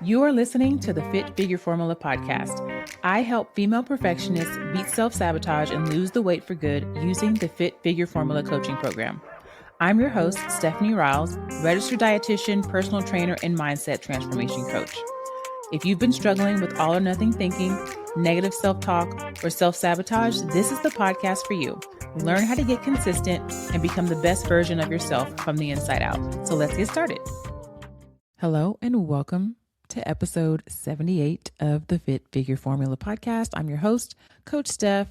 You are listening to the Fit Figure Formula podcast. I help female perfectionists beat self-sabotage and lose the weight for good using the Fit Figure Formula coaching program. I'm your host, Stephanie Riles, registered dietitian, personal trainer, and mindset transformation coach. If you've been struggling with all or nothing thinking, negative self-talk, or self-sabotage, this is the podcast for you. Learn how to get consistent and become the best version of yourself from the inside out. So let's get started. Hello and welcome to episode 78 of the Fit Figure Formula podcast. I'm your host, Coach Steph,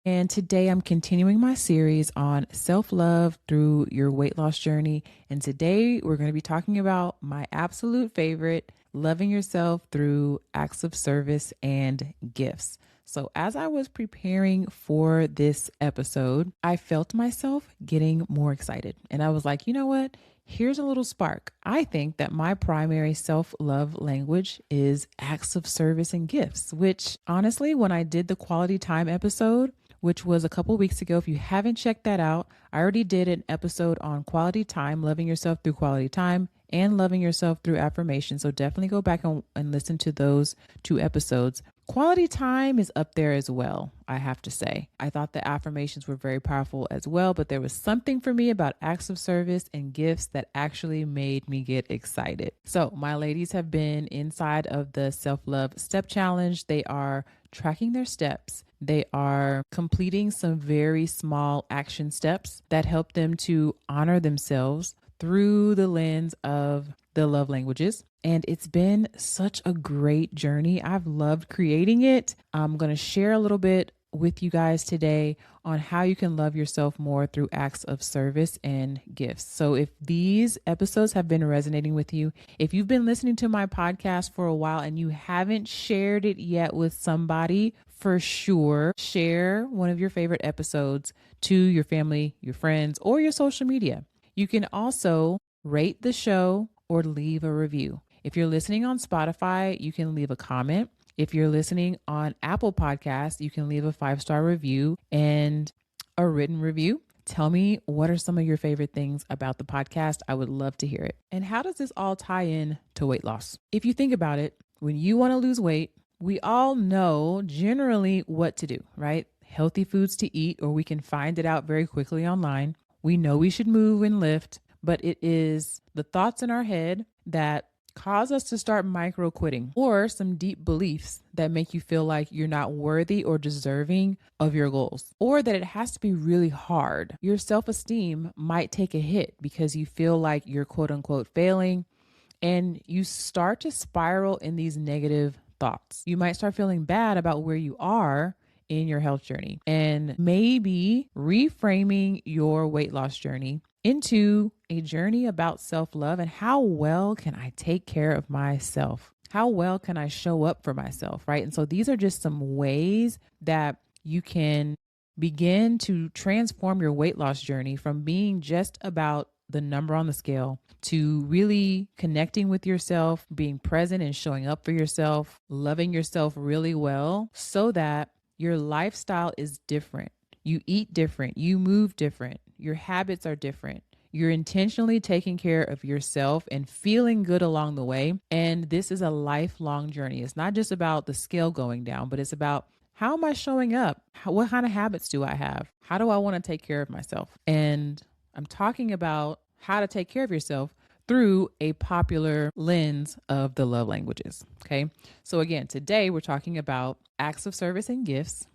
and today I'm continuing my series on self-love through your weight loss journey. And today we're going to be talking about my absolute favorite, loving yourself through acts of service and gifts. So as I was preparing for this episode, I felt myself getting more excited. And I was like, you know what? Here's a little spark. I think that my primary self-love language is acts of service and gifts, which honestly, when I did the quality time episode, which was a couple weeks ago, if you haven't checked that out, I already did an episode on quality time, loving yourself through quality time, and loving yourself through affirmation. So definitely go back and listen to those two episodes. Quality time is up there as well, I have to say. I thought the affirmations were very powerful as well, but there was something for me about acts of service and gifts that actually made me get excited. So my ladies have been inside of the self-love step challenge. They are tracking their steps. They are completing some very small action steps that help them to honor themselves through the lens of the love languages. And it's been such a great journey. I've loved creating it. I'm going to share a little bit with you guys today on how you can love yourself more through acts of service and gifts. So if these episodes have been resonating with you, if you've been listening to my podcast for a while and you haven't shared it yet with somebody, for sure, share one of your favorite episodes to your family, your friends, or your social media. You can also rate the show or leave a review. If you're listening on Spotify, you can leave a comment. If you're listening on Apple Podcasts, you can leave a 5-star review and a written review. Tell me, what are some of your favorite things about the podcast? I would love to hear it. And how does this all tie in to weight loss? If you think about it, when you want to lose weight, we all know generally what to do, right? Healthy foods to eat, or we can find it out very quickly online. We know we should move and lift, but it is the thoughts in our head that cause us to start micro quitting, or some deep beliefs that make you feel like you're not worthy or deserving of your goals, or that it has to be really hard. Your self-esteem might take a hit because you feel like you're quote unquote failing, and you start to spiral in these negative thoughts. You might start feeling bad about where you are in your health journey, and maybe reframing your weight loss journey into a journey about self-love and how well can I take care of myself? How well can I show up for myself, right? And so these are just some ways that you can begin to transform your weight loss journey from being just about the number on the scale to really connecting with yourself, being present and showing up for yourself, loving yourself really well so that your lifestyle is different. You eat different, you move different, your habits are different. You're intentionally taking care of yourself and feeling good along the way. And this is a lifelong journey. It's not just about the scale going down, but it's about, how am I showing up? What kind of habits do I have? How do I want to take care of myself? And I'm talking about how to take care of yourself through a popular lens of the love languages. Okay. So again, today we're talking about acts of service and gifts.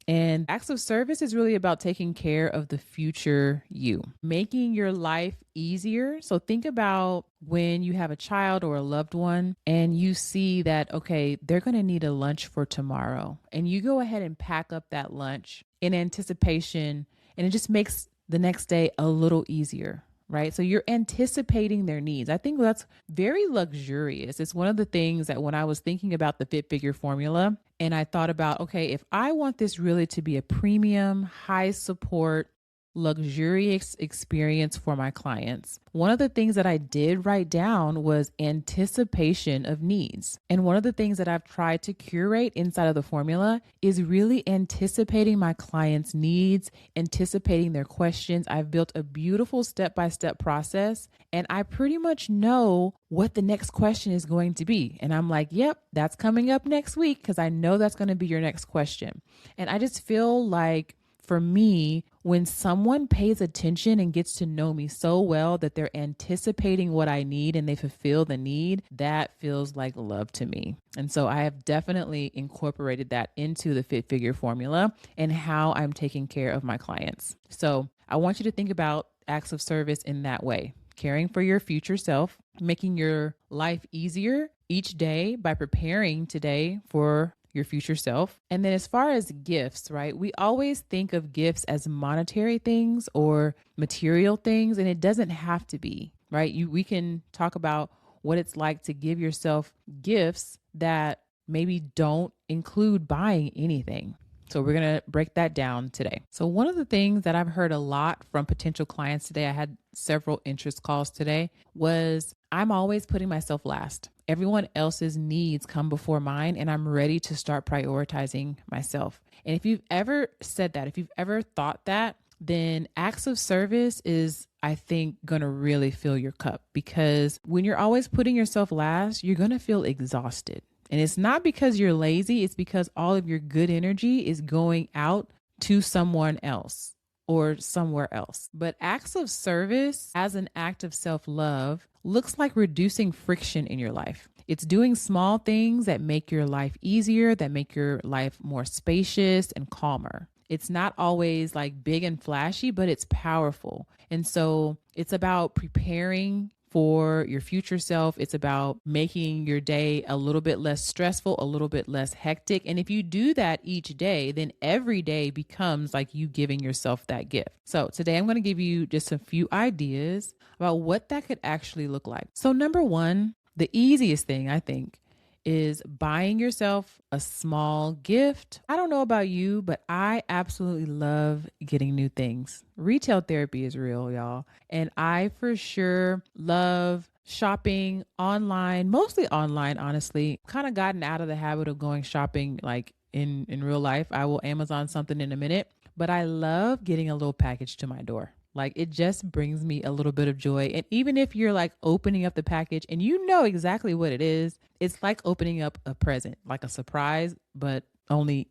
And acts of service is really about taking care of the future you, making your life easier. So think about when you have a child or a loved one and you see that, okay, they're going to need a lunch for tomorrow. And you go ahead and pack up that lunch in anticipation, and it just makes the next day a little easier. Right? So you're anticipating their needs. I think that's very luxurious. It's one of the things that when I was thinking about the Fit Figure formula and I thought about, okay, if I want this really to be a premium, high support, luxurious experience for my clients. One of the things that I did write down was anticipation of needs. And one of the things that I've tried to curate inside of the formula is really anticipating my clients' needs, anticipating their questions. I've built a beautiful step-by-step process, and I pretty much know what the next question is going to be. And I'm like, yep, that's coming up next week because I know that's going to be your next question. And I just feel like for me, when someone pays attention and gets to know me so well that they're anticipating what I need and they fulfill the need, that feels like love to me. And so I have definitely incorporated that into the Fit Figure formula and how I'm taking care of my clients. So I want you to think about acts of service in that way. Caring for your future self, making your life easier each day by preparing today for your future self. And then as far as gifts, right? We always think of gifts as monetary things or material things, and it doesn't have to be, right? We can talk about what it's like to give yourself gifts that maybe don't include buying anything. So we're going to break that down today. So one of the things that I've heard a lot from potential clients today, I had several interest calls today, was I'm always putting myself last. Everyone else's needs come before mine, and I'm ready to start prioritizing myself. And if you've ever said that, if you've ever thought that, then acts of service is, I think, going to really fill your cup, because when you're always putting yourself last, you're going to feel exhausted. And it's not because you're lazy, it's because all of your good energy is going out to someone else or somewhere else. But acts of service as an act of self-love looks like reducing friction in your life. It's doing small things that make your life easier, that make your life more spacious and calmer. It's not always like big and flashy, but it's powerful. And so it's about preparing for your future self. It's about making your day a little bit less stressful, a little bit less hectic. And if you do that each day, then every day becomes like you giving yourself that gift. So today I'm going to give you just a few ideas about what that could actually look like. So number one, the easiest thing I think is buying yourself a small gift. I don't know about you, but I absolutely love getting new things. Retail therapy is real, y'all. And I for sure love shopping online, mostly online, honestly. Kind of gotten out of the habit of going shopping like in real life. I will Amazon something in a minute, but I love getting a little package to my door. Like it just brings me a little bit of joy. And even if you're like opening up the package and you know exactly what it is, it's like opening up a present, like a surprise, but only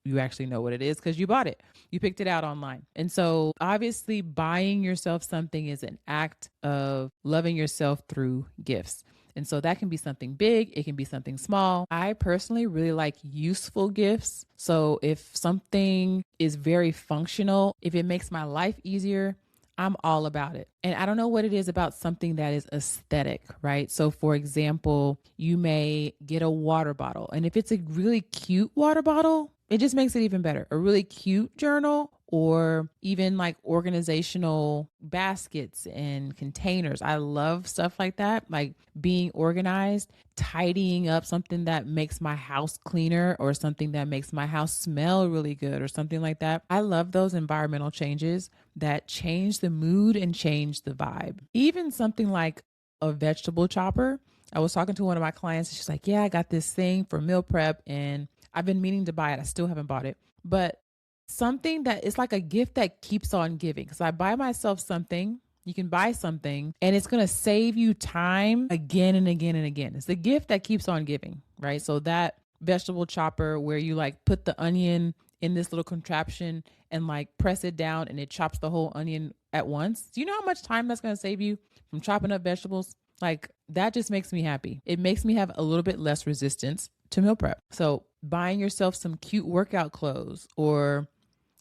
you actually know what it is because you bought it. You picked it out online. And so obviously buying yourself something is an act of loving yourself through gifts. And so that can be something big. It can be something small. I personally really like useful gifts. So if something is very functional, if it makes my life easier, I'm all about it. And I don't know what it is about something that is aesthetic, right? So for example, you may get a water bottle. And if it's a really cute water bottle, it just makes it even better. A really cute journal, or even like organizational baskets and containers. I love stuff like that, like being organized, tidying up something that makes my house cleaner or something that makes my house smell really good or something like that. I love those environmental changes that change the mood and change the vibe. Even something like a vegetable chopper. I was talking to one of my clients and she's like, yeah, I got this thing for meal prep and I've been meaning to buy it. I still haven't bought it, but something that is like a gift that keeps on giving. So I buy myself something, you can buy something and it's going to save you time again and again and again. It's the gift that keeps on giving, right? So that vegetable chopper where you like put the onion in this little contraption and like press it down and it chops the whole onion at once. Do you know how much time that's going to save you from chopping up vegetables? Like that just makes me happy. It makes me have a little bit less resistance to meal prep. So buying yourself some cute workout clothes or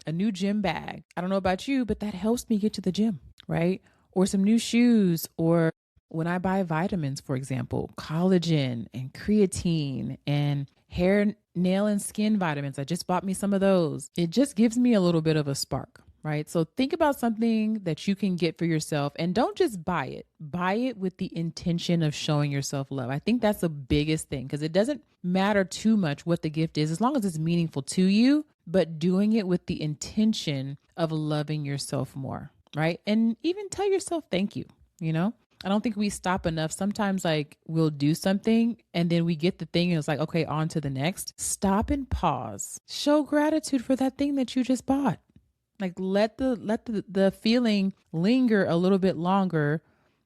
a new gym bag. I don't know about you, but that helps me get to the gym, right? Or some new shoes, or when I buy vitamins, for example, collagen and creatine and hair, nail, and skin vitamins. I just bought me some of those. It just gives me a little bit of a spark, right? So think about something that you can get for yourself and don't just buy it. Buy it with the intention of showing yourself love. I think that's the biggest thing because it doesn't matter too much what the gift is as long as it's meaningful to you, but doing it with the intention of loving yourself more, right? And even tell yourself thank you, you know? I don't think we stop enough. Sometimes like we'll do something and then we get the thing and it's like, okay, on to the next. Stop and pause. Show gratitude for that thing that you just bought. Like let the feeling linger a little bit longer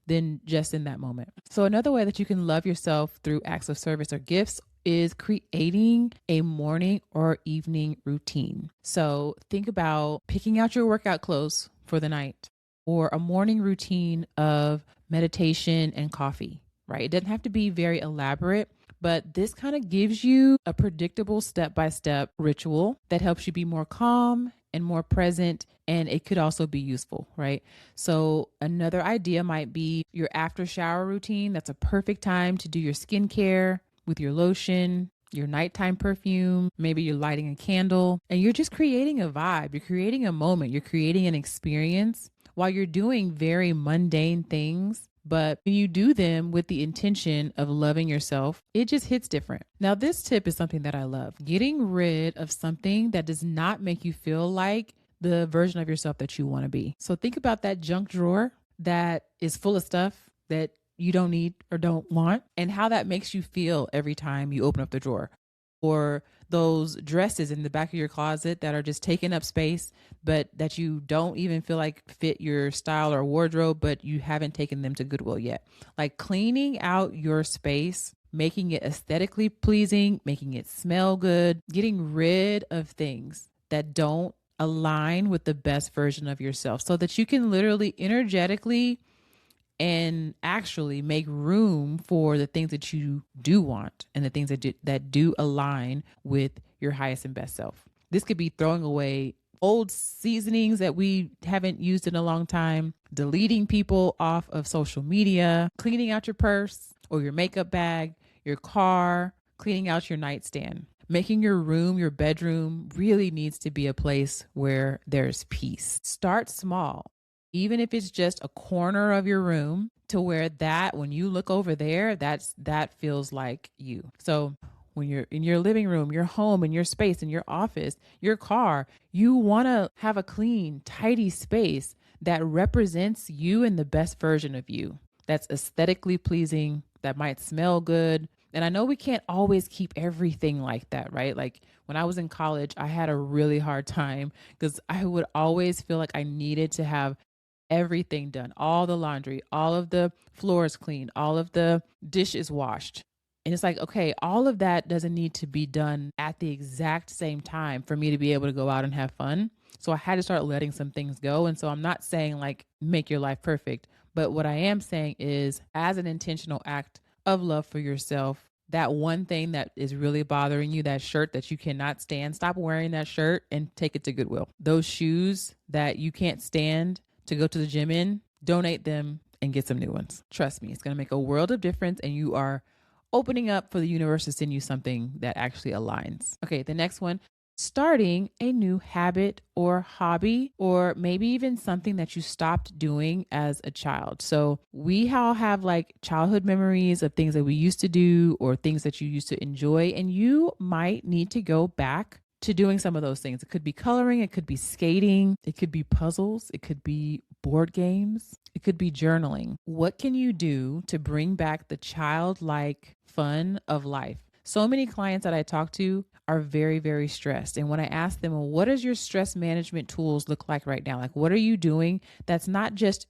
than just in that moment. So another way that you can love yourself through acts of service or gifts is creating a morning or evening routine. So think about picking out your workout clothes for the night or a morning routine of meditation and coffee, right? It doesn't have to be very elaborate, but this kind of gives you a predictable step-by-step ritual that helps you be more calm and more present, and it could also be useful, right? So another idea might be your after shower routine. That's a perfect time to do your skincare with your lotion, your nighttime perfume, maybe you're lighting a candle, and you're just creating a vibe. You're creating a moment. You're creating an experience while you're doing very mundane things. But when you do them with the intention of loving yourself, it just hits different. Now, this tip is something that I love. Getting rid of something that does not make you feel like the version of yourself that you want to be. So think about that junk drawer that is full of stuff that you don't need or don't want, and how that makes you feel every time you open up the drawer. Or those dresses in the back of your closet that are just taking up space, but that you don't even feel like fit your style or wardrobe, but you haven't taken them to Goodwill yet. Like cleaning out your space, making it aesthetically pleasing, making it smell good, getting rid of things that don't align with the best version of yourself so that you can literally energetically and actually make room for the things that you do want and the things that do align with your highest and best self. This could be throwing away old seasonings that we haven't used in a long time, deleting people off of social media, cleaning out your purse or your makeup bag, your car, cleaning out your nightstand. Making your room, your bedroom really needs to be a place where there's peace. Start small. Even if it's just a corner of your room to where that when you look over there, that feels like you. So when you're in your living room, your home, in your space, in your office, your car, you want to have a clean, tidy space that represents you and the best version of you. That's aesthetically pleasing, that might smell good. And I know we can't always keep everything like that, right? Like when I was in college, I had a really hard time because I would always feel like I needed to have everything done, all the laundry, all of the floors cleaned, all of the dishes washed. And it's like, okay, all of that doesn't need to be done at the exact same time for me to be able to go out and have fun. So I had to start letting some things go. And so I'm not saying like make your life perfect, but what I am saying is as an intentional act of love for yourself, that one thing that is really bothering you, that shirt that you cannot stand, stop wearing that shirt and take it to Goodwill. Those shoes that you can't stand to go to the gym in, donate them and get some new ones. Trust me, it's going to make a world of difference and you are opening up for the universe to send you something that actually aligns. Okay, the next one, starting a new habit or hobby, or maybe even something that you stopped doing as a child. So we all have like childhood memories of things that we used to do or things that you used to enjoy, and you might need to go back to doing some of those things. It could be coloring, it could be skating, it could be puzzles, it could be board games, it could be journaling. What can you do to bring back the childlike fun of life? So many clients that I talk to are very, very stressed. And when I ask them, well, what does your stress management tools look like right now? Like, what are you doing that's not just,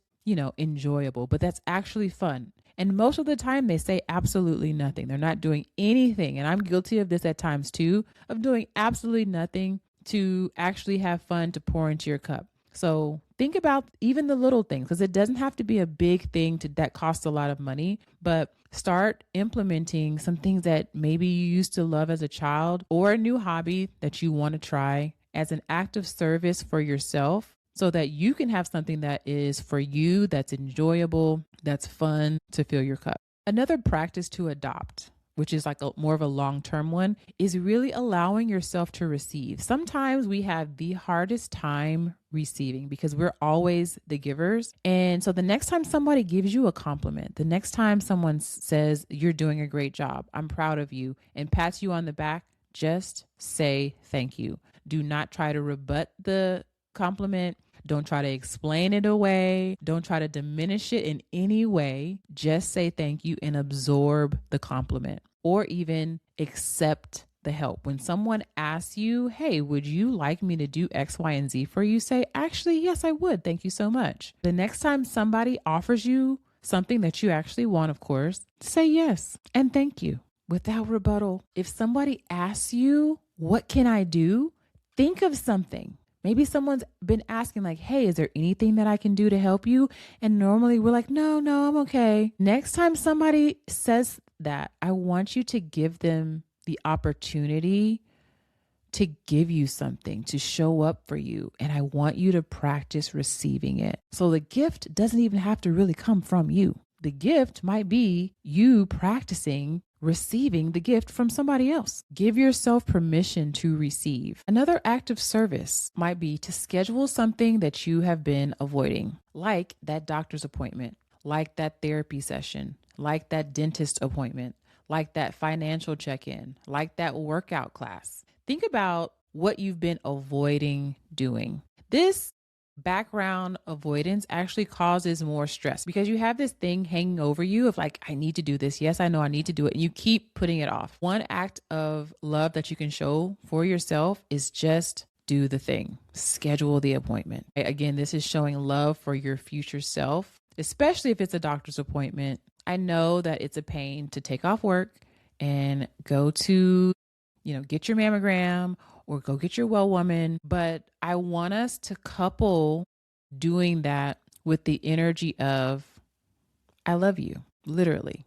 enjoyable, but that's actually fun? And most of the time they say absolutely nothing. They're not doing anything. And I'm guilty of this at times too, of doing absolutely nothing to actually have fun to pour into your cup. So think about even the little things, because it doesn't have to be a big thing that costs a lot of money, but start implementing some things that maybe you used to love as a child or a new hobby that you want to try as an act of service for yourself so that you can have something that is for you, that's enjoyable, that's fun to fill your cup. Another practice to adopt, which is like a more of a long-term one, is really allowing yourself to receive. Sometimes we have the hardest time receiving because we're always the givers. And so the next time somebody gives you a compliment, the next time someone says you're doing a great job, I'm proud of you, and pats you on the back, just say thank you. Do not try to rebut the compliment. Don't try to explain it away. Don't try to diminish it in any way. Just say thank you and absorb the compliment, or even accept the help. When someone asks you, hey, would you like me to do X, Y, and Z for you? Say, actually, yes, I would. Thank you so much. The next time somebody offers you something that you actually want, of course, say yes and thank you without rebuttal. If somebody asks you, what can I do? Think of something. Maybe someone's been asking like, hey, is there anything that I can do to help you? And normally we're like, no, I'm okay. Next time somebody says that, I want you to give them the opportunity to give you something, to show up for you. And I want you to practice receiving it. So the gift doesn't even have to really come from you. The gift might be you practicing receiving the gift from somebody else. Give yourself permission to receive. Another act of service might be to schedule something that you have been avoiding, like that doctor's appointment, like that therapy session, like that dentist appointment, like that financial check-in, like that workout class. Think about what you've been avoiding doing. This background avoidance actually causes more stress because you have this thing hanging over you of like, I need to do this. Yes, I know I need to do it. And you keep putting it off. One act of love that you can show for yourself is just do the thing. Schedule the appointment. Again, this is showing love for your future self, especially if it's a doctor's appointment. I know that it's a pain to take off work and go to, get your mammogram or go get your well woman. But I want us to couple doing that with the energy of, I love you, literally.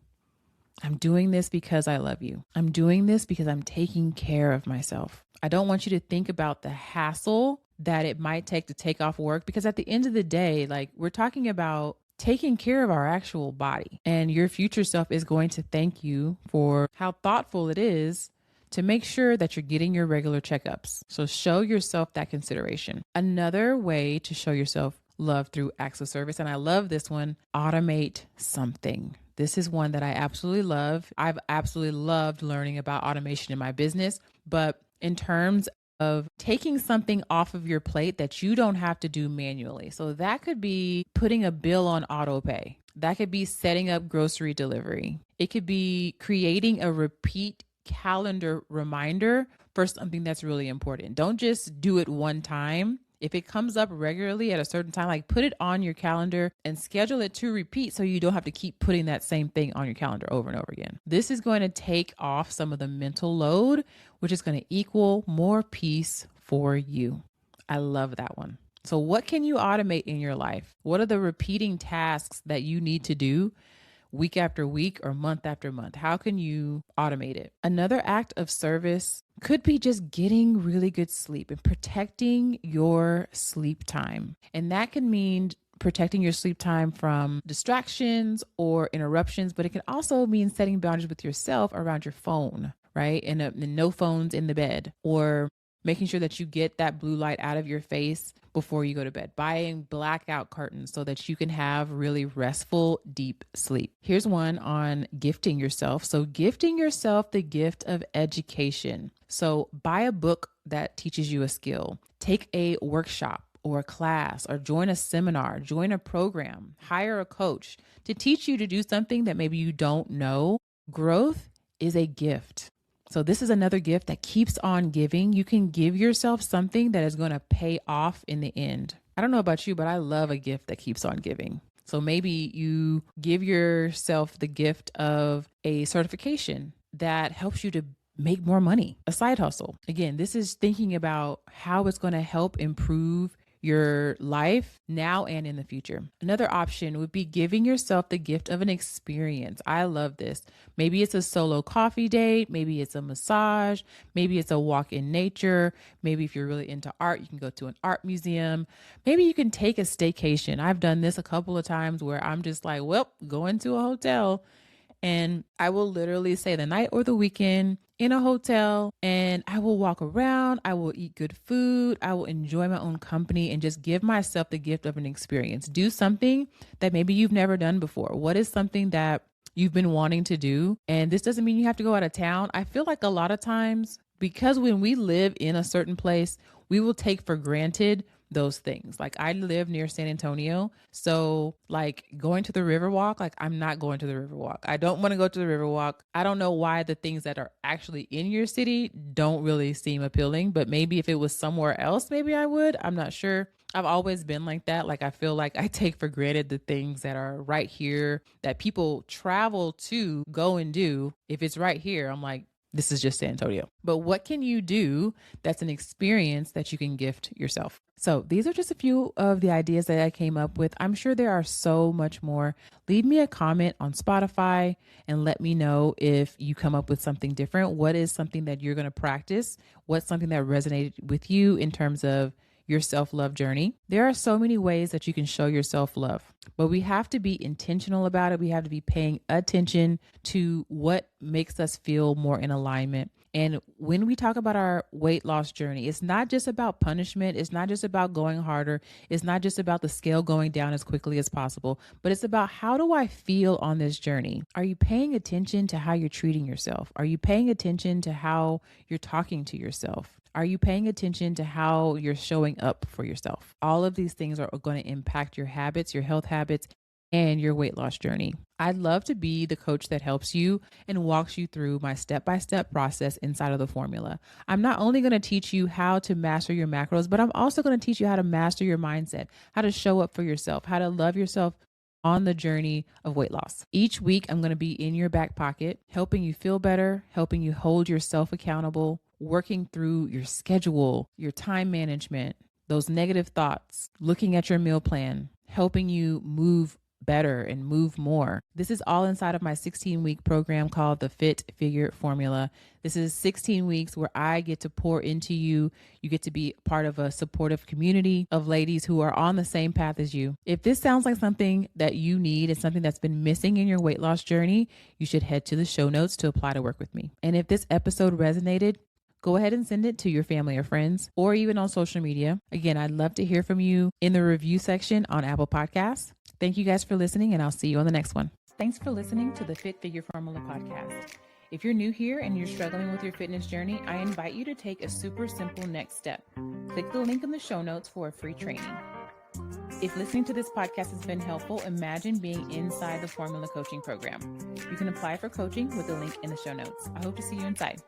I'm doing this because I love you. I'm doing this because I'm taking care of myself. I don't want you to think about the hassle that it might take off work, because at the end of the day, like, we're talking about taking care of our actual body, and your future self is going to thank you for how thoughtful it is to make sure that you're getting your regular checkups. So show yourself that consideration. Another way to show yourself love through acts of service, and I love this one, automate something. This is one that I absolutely love. I've absolutely loved learning about automation in my business, but in terms of taking something off of your plate that you don't have to do manually. So that could be putting a bill on auto pay. That could be setting up grocery delivery. It could be creating a repeat calendar reminder for something that's really important. Don't just do it one time. If it comes up regularly at a certain time, like, put it on your calendar and schedule it to repeat so you don't have to keep putting that same thing on your calendar over and over again. This is going to take off some of the mental load, which is going to equal more peace for you. I love that one. So what can you automate in your life? What are the repeating tasks that you need to do week after week or month after month? How can you automate it? Another act of service could be just getting really good sleep and protecting your sleep time. And that can mean protecting your sleep time from distractions or interruptions, but it can also mean setting boundaries with yourself around your phone, right? And no phones in the bed, or making sure that you get that blue light out of your face before you go to bed, buying blackout curtains so that you can have really restful, deep sleep. Here's one on gifting yourself. So gifting yourself the gift of education. So buy a book that teaches you a skill, take a workshop or a class, or join a seminar, join a program, hire a coach to teach you to do something that maybe you don't know. Growth is a gift. So this is another gift that keeps on giving. You can give yourself something that is going to pay off in the end. I don't know about you, but I love a gift that keeps on giving. So maybe you give yourself the gift of a certification that helps you to make more money, a side hustle. Again, this is thinking about how it's going to help improve your life now and in the future. Another option would be giving yourself the gift of an experience. I love this. Maybe it's a solo coffee date. Maybe it's a massage. Maybe it's a walk in nature. Maybe if you're really into art, you can go to an art museum. Maybe you can take a staycation. I've done this a couple of times where I'm just like, well, going to a hotel And I will literally stay the night or the weekend in a hotel, and I will walk around. I will eat good food. I will enjoy my own company and just give myself the gift of an experience. Do something that maybe you've never done before. What is something that you've been wanting to do? And this doesn't mean you have to go out of town. I feel like a lot of times, because when we live in a certain place, we will take for granted those things. Like I live near San Antonio. So like going to the Riverwalk, like I'm not going to the Riverwalk. I don't want to go to the Riverwalk. I don't know why the things that are actually in your city don't really seem appealing, but maybe if it was somewhere else, maybe I would. I'm not sure. I've always been like that. Like I feel like I take for granted the things that are right here that people travel to go and do. If it's right here, I'm like, this is just San Antonio. But what can you do that's an experience that you can gift yourself? So these are just a few of the ideas that I came up with. I'm sure there are so much more. Leave me a comment on Spotify and let me know if you come up with something different. What is something that you're going to practice? What's something that resonated with you in terms of your self-love journey? There are so many ways that you can show your self-love, but we have to be intentional about it. We have to be paying attention to what makes us feel more in alignment. And when we talk about our weight loss journey, it's not just about punishment. It's not just about going harder. It's not just about the scale going down as quickly as possible, but it's about, how do I feel on this journey? Are you paying attention to how you're treating yourself? Are you paying attention to how you're talking to yourself? Are you paying attention to how you're showing up for yourself? All of these things are going to impact your habits, your health habits, and your weight loss journey. I'd love to be the coach that helps you and walks you through my step-by-step process inside of the formula. I'm not only going to teach you how to master your macros, but I'm also going to teach you how to master your mindset, how to show up for yourself, how to love yourself on the journey of weight loss. Each week, I'm going to be in your back pocket, helping you feel better, helping you hold yourself accountable, working through your schedule, your time management, those negative thoughts, looking at your meal plan, helping you move better and move more. This is all inside of my 16-week program called the Fit Figure Formula. This is 16 weeks where I get to pour into you. You get to be part of a supportive community of ladies who are on the same path as you. If this sounds like something that you need and something that's been missing in your weight loss journey, you should head to the show notes to apply to work with me. And if this episode resonated, go ahead and send it to your family or friends, or even on social media. Again, I'd love to hear from you in the review section on Apple Podcasts. Thank you guys for listening, and I'll see you on the next one. Thanks for listening to the Fit Figure Formula podcast. If you're new here and you're struggling with your fitness journey, I invite you to take a super simple next step. Click the link in the show notes for a free training. If listening to this podcast has been helpful, imagine being inside the Formula Coaching Program. You can apply for coaching with the link in the show notes. I hope to see you inside.